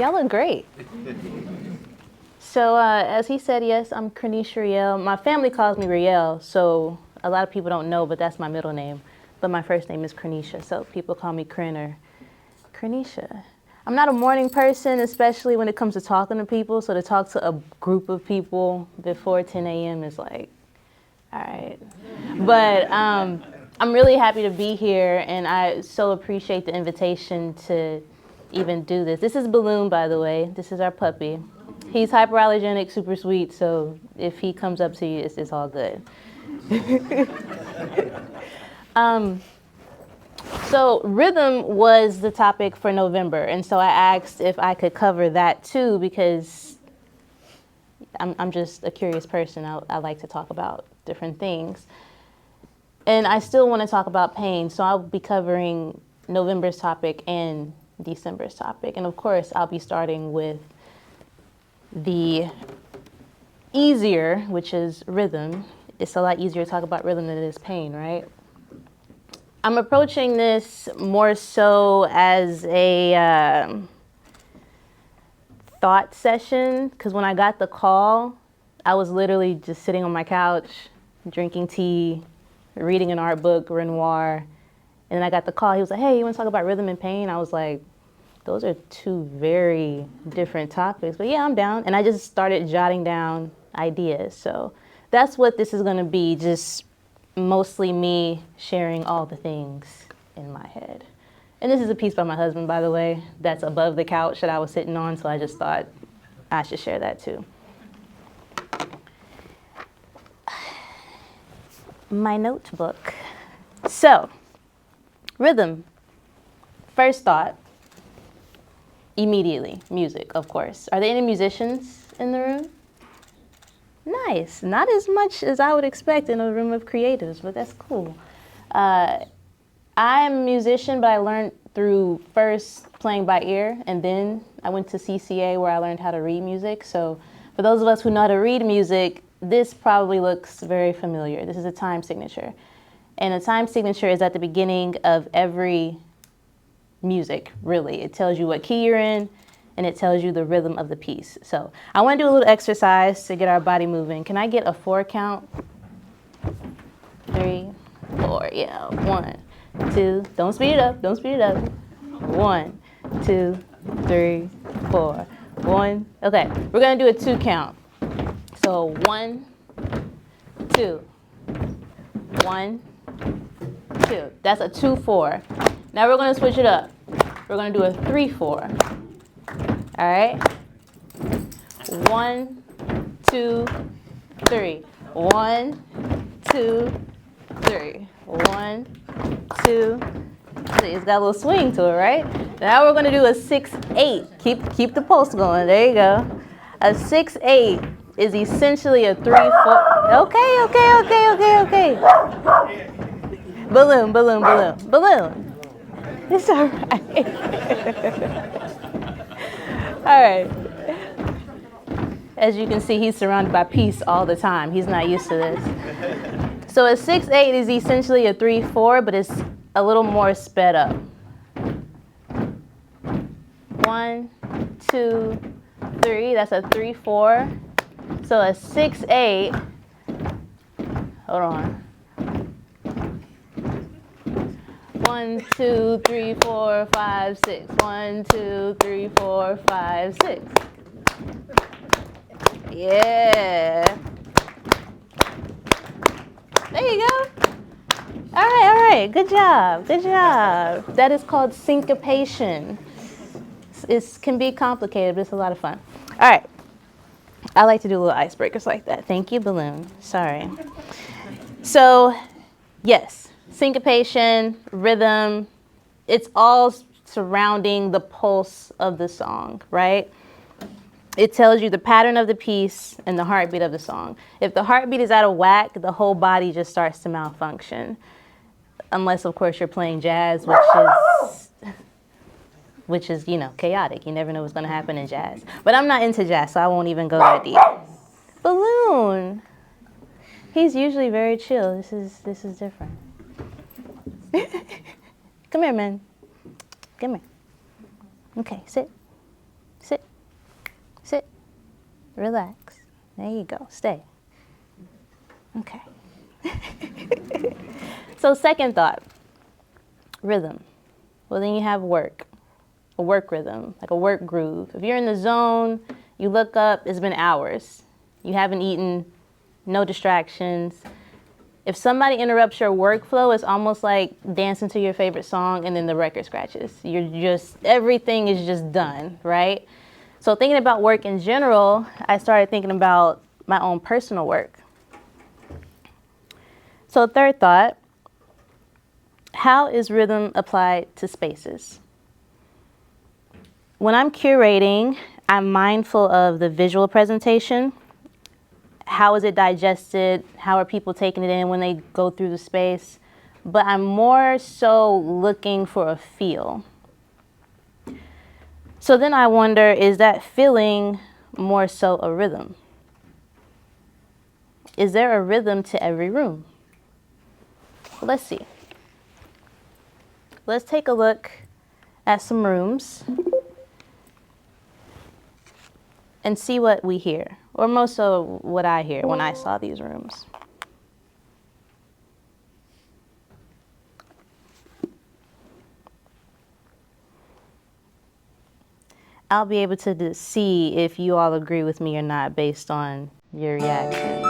Y'all look great. So as he said, yes, I'm Kreneshia Rielle. My family calls me Rielle, so a lot of people don't know, but that's my middle name. But my first name is Kreneshia, so people call me Kren or Kreneshia. I'm not a morning person, especially when it comes to talking to people. So to talk to a group of people before 10 a.m. is like, all right. But I'm really happy to be here, and I so appreciate the invitation to even do this. This is Balloon, by the way. This is our puppy. He's hyperallergenic, super sweet, so if he comes up to you, it's all good. So rhythm was the topic for November, and so I asked if I could cover that too, because I'm just a curious person. I like to talk about different things. And I still want to talk about pain, so I'll be covering November's topic and December's topic. And of course, I'll be starting with the easier, which is rhythm. It's a lot easier to talk about rhythm than it is pain, right? I'm approaching this more so as a thought session, because when I got the call, I was literally just sitting on my couch, drinking tea, reading an art book, Renoir, and then I got the call. He was like, hey, you want to talk about rhythm and pain? I was like, those are two very different topics, but yeah, I'm down. And I just started jotting down ideas. So that's what this is going to be, just mostly me sharing all the things in my head. And this is a piece by my husband, by the way, that's above the couch that I was sitting on, so I just thought I should share that too. My notebook. So, rhythm. First thought, immediately, music, of course. Are there any musicians in the room? Nice. Not as much as I would expect in a room of creatives, but that's cool. I'm a musician, but I learned through first playing by ear, and then I went to CCA where I learned how to read music. So for those of us who know how to read music, this probably looks very familiar. This is a time signature. And a time signature is at the beginning of every music, really. It tells you what key you're in, and it tells you the rhythm of the piece. So I want to do a little exercise to get our body moving. Can I get a 4 count? 3, 4, yeah. 1, 2, don't speed it up, don't speed it up. 1, 2, 3, 4. 1, okay, we're gonna do a 2 count. So 1, 2, 1, 2. That's a 2-4. Now we're gonna switch it up. We're gonna do a 3-4. All right. 1, 2, 3. 1, 2, 3. 1, 2, 3. It's got a little swing to it, right? Now we're gonna do a 6-8. Keep the pulse going. There you go. A 6-8 is essentially a 3-4. Okay. Balloon. It's all right. All right. As you can see, he's surrounded by peace all the time. He's not used to this. So a 6-8 is essentially a 3-4, but it's a little more sped up. 1, 2, 3. That's a 3-4. So a 6-8. Hold on. 1, 2, 3, 4, 5, 6. 1, 2, 3, 4, 5, 6. Yeah. There you go. All right. Good job. That is called syncopation. It can be complicated, but it's a lot of fun. All right. I like to do little icebreakers like that. Thank you, Balloon. Sorry. So, yes, syncopation, rhythm, it's all surrounding the pulse of the song, right? It tells you the pattern of the piece and the heartbeat of the song. If the heartbeat is out of whack, the whole body just starts to malfunction. Unless, of course, you're playing jazz, which is, chaotic. You never know what's going to happen in jazz. But I'm not into jazz, so I won't even go that deep. Balloon. He's usually very chill. This is different. Come here, man. Come here. Okay, sit. Relax. There you go. Stay. Okay. So second thought, rhythm. Well, then you have work, a work rhythm, like a work groove. If you're in the zone, you look up, it's been hours. You haven't eaten, no distractions. If somebody interrupts your workflow, it's almost like dancing to your favorite song and then the record scratches. Everything is just done, right? So thinking about work in general, I started thinking about my own personal work. So third thought, how is rhythm applied to spaces? When I'm curating, I'm mindful of the visual presentation. How is it digested? How are people taking it in when they go through the space? But I'm more so looking for a feel. So then I wonder, is that feeling more so a rhythm? Is there a rhythm to every room? Let's see. Let's take a look at some rooms and see what we hear, or most of what I hear when I saw these rooms. I'll be able to see if you all agree with me or not based on your reaction.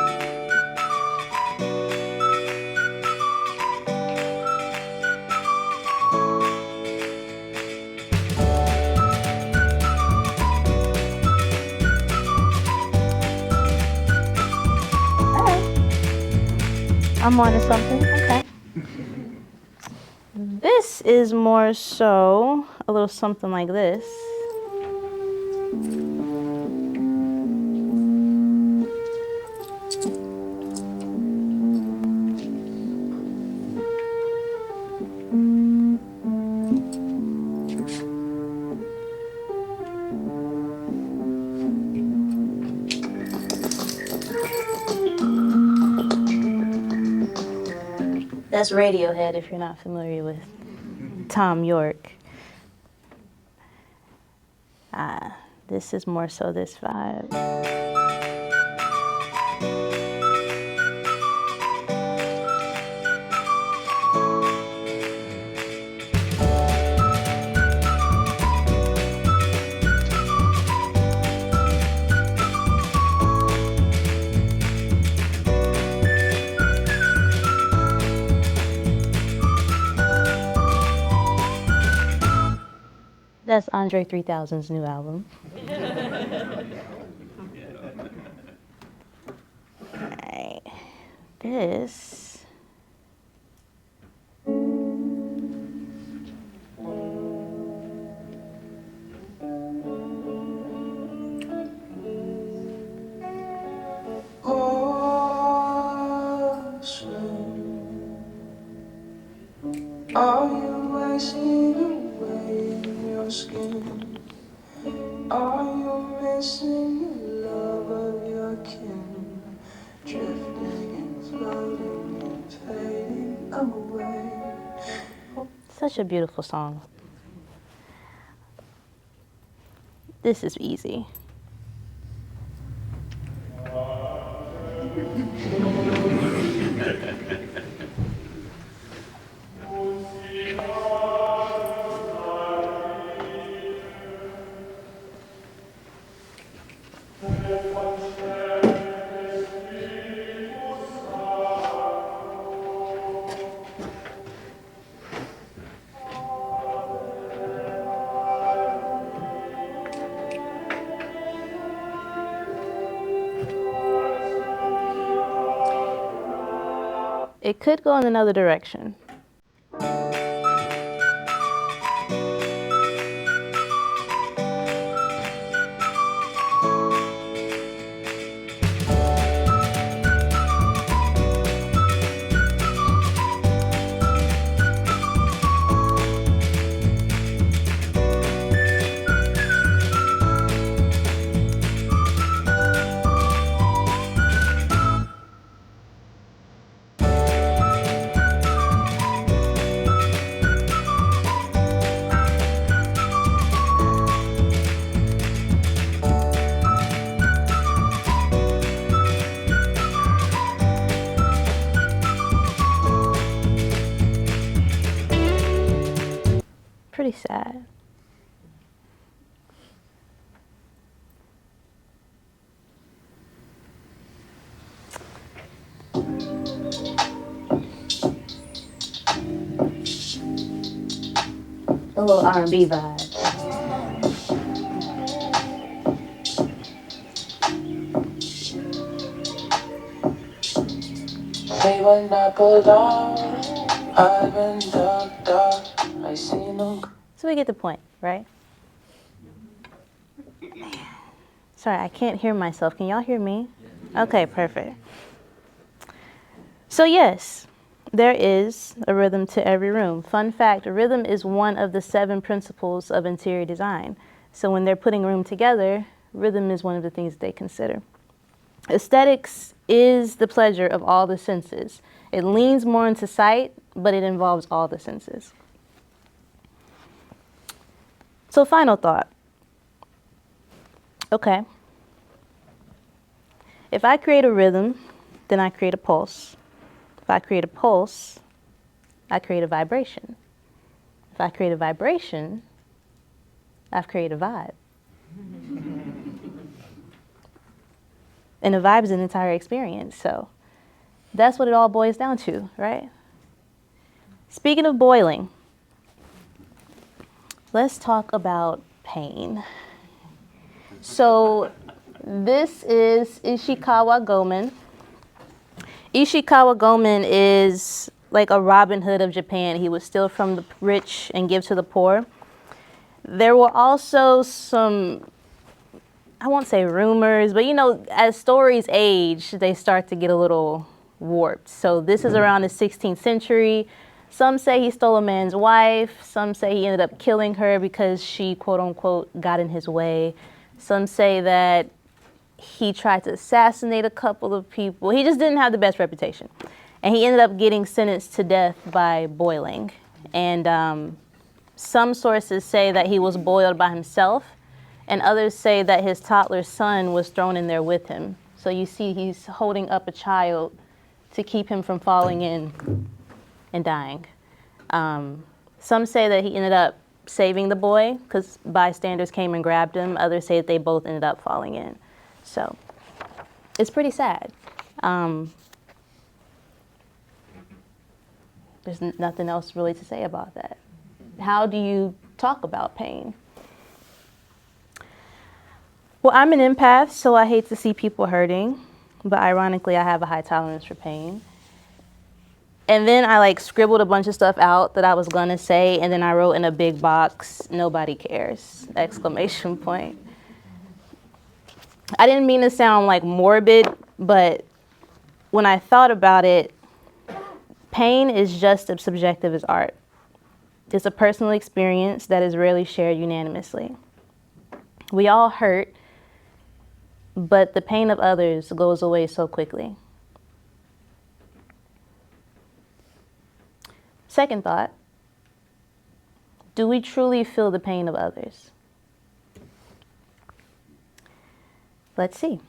All right. I'm on to something. Okay. This is more so a little something like this. That's Radiohead if you're not familiar with Tom York. This is more so this vibe. That's Andre 3000's new album. Alright, this. Are you wasting away in your skin? Are you missing the love of your kin? Drifting and floating and fading away. Such a beautiful song. This is easy. It could go in another direction. pretty sad. A little R&B vibe. They were not pulled off. I've been ducked off. I seen them. So we get the point, right? Sorry, I can't hear myself. Can y'all hear me? Okay, perfect. So yes, there is a rhythm to every room. Fun fact, rhythm is one of the 7 principles of interior design. So when they're putting a room together, rhythm is one of the things they consider. Aesthetics is the pleasure of all the senses. It leans more into sight, but it involves all the senses. So final thought. Okay. If I create a rhythm, then I create a pulse. If I create a pulse, I create a vibration. If I create a vibration, I've created a vibe. And a vibe is an entire experience, so that's what it all boils down to, right? Speaking of boiling, let's talk about pain. So this is Ishikawa Gomen. Ishikawa Gomen is like a Robin Hood of Japan. He would steal from the rich and give to the poor. There were also some, I won't say rumors, but you know, as stories age, they start to get a little warped. So this is around the 16th century. Some say he stole a man's wife. Some say he ended up killing her because she, quote unquote, got in his way. Some say that he tried to assassinate a couple of people. He just didn't have the best reputation. And he ended up getting sentenced to death by boiling. And some sources say that he was boiled by himself, and others say that his toddler son was thrown in there with him. So you see he's holding up a child to keep him from falling in and dying. Some say that he ended up saving the boy because bystanders came and grabbed him. Others say that they both ended up falling in. So it's pretty sad. There's nothing else really to say about that. How do you talk about pain? Well, I'm an empath, so I hate to see people hurting, but ironically, I have a high tolerance for pain. And then I like scribbled a bunch of stuff out that I was gonna say, and then I wrote in a big box, "Nobody cares!" exclamation point. I didn't mean to sound like morbid, but when I thought about it, pain is just as subjective as art. It's a personal experience that is rarely shared unanimously. We all hurt, but the pain of others goes away so quickly. Second thought, do we truly feel the pain of others? Let's see.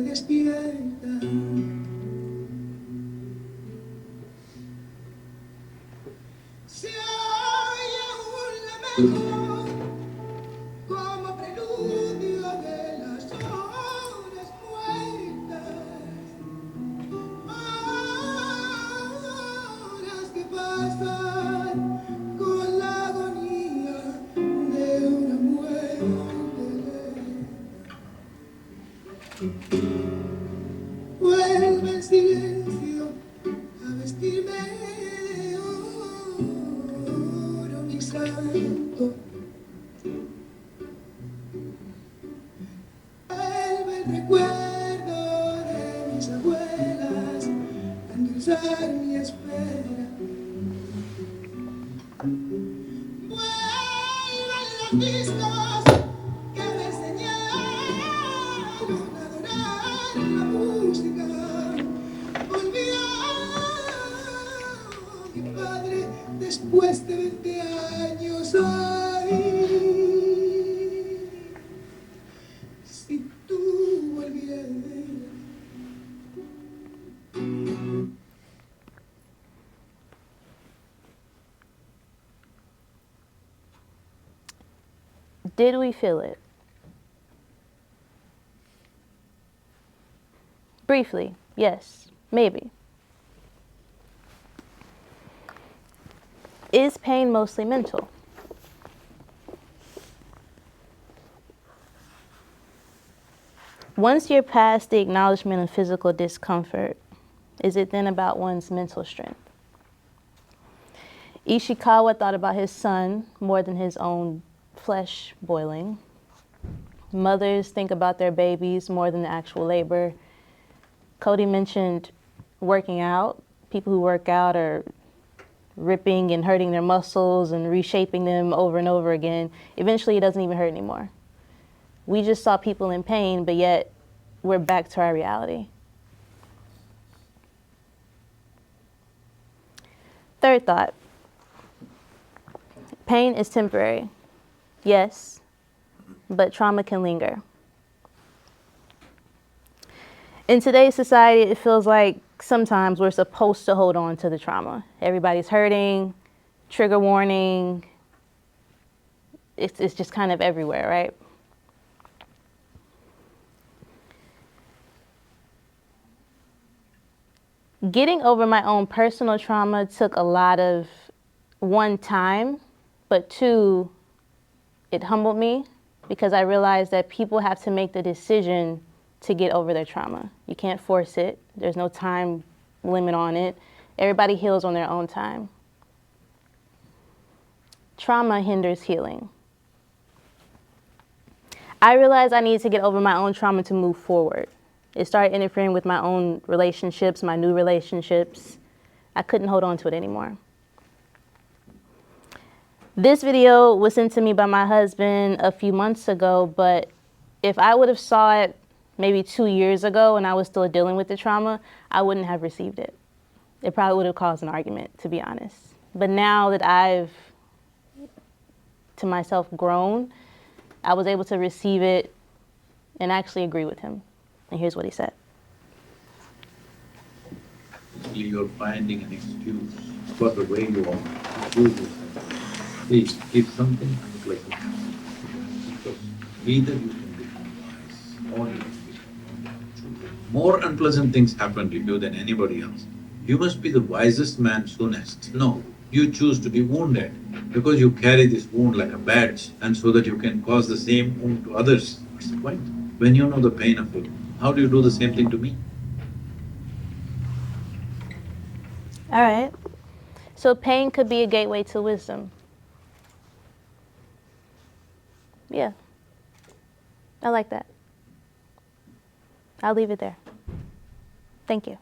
despierta. Se oye un lamento como preludio de las horas muertas, horas que pasan con la agonía de una muerte lenta. Vuelve el silencio a vestirme de oro, mi santo. Vuelve el recuerdo de mis abuelas a endulzar mi espera. Vuelven los discos que me enseñaron a adorar la música. Volvió mi padre después de 20 años. Ay, si tú volvieras. Did we feel it? Briefly, yes, maybe. Is pain mostly mental? Once you're past the acknowledgement of physical discomfort, is it then about one's mental strength? Ishikawa thought about his son more than his own flesh boiling. Mothers think about their babies more than the actual labor. Cody mentioned working out. People who work out are ripping and hurting their muscles and reshaping them over and over again. Eventually, it doesn't even hurt anymore. We just saw people in pain, but yet we're back to our reality. Third thought. Pain is temporary. Yes, but trauma can linger. In today's society, it feels like sometimes we're supposed to hold on to the trauma. Everybody's hurting, trigger warning. It's just kind of everywhere, right? Getting over my own personal trauma took a lot of, one, time, but two, it humbled me because I realized that people have to make the decision to get over their trauma. You can't force it. There's no time limit on it. Everybody heals on their own time. Trauma hinders healing. I realized I needed to get over my own trauma to move forward. It started interfering with my own relationships, my new relationships. I couldn't hold on to it anymore. This video was sent to me by my husband a few months ago, but if I would have saw it maybe 2 years ago and I was still dealing with the trauma, I wouldn't have received it. It probably would have caused an argument, to be honest. But now that I've, to myself, grown, I was able to receive it and actually agree with him. And here's what he said. You're finding an excuse for the way you are to do this. Please keep something unpleasant. Because either you can become wise or you can become wrong. More unpleasant things happen to you than anybody else. You must be the wisest man soonest. No, you choose to be wounded because you carry this wound like a badge and so that you can cause the same wound to others. What's the point? When you know the pain of it, how do you do the same thing to me? All right. So pain could be a gateway to wisdom. Yeah. I like that. I'll leave it there. Thank you.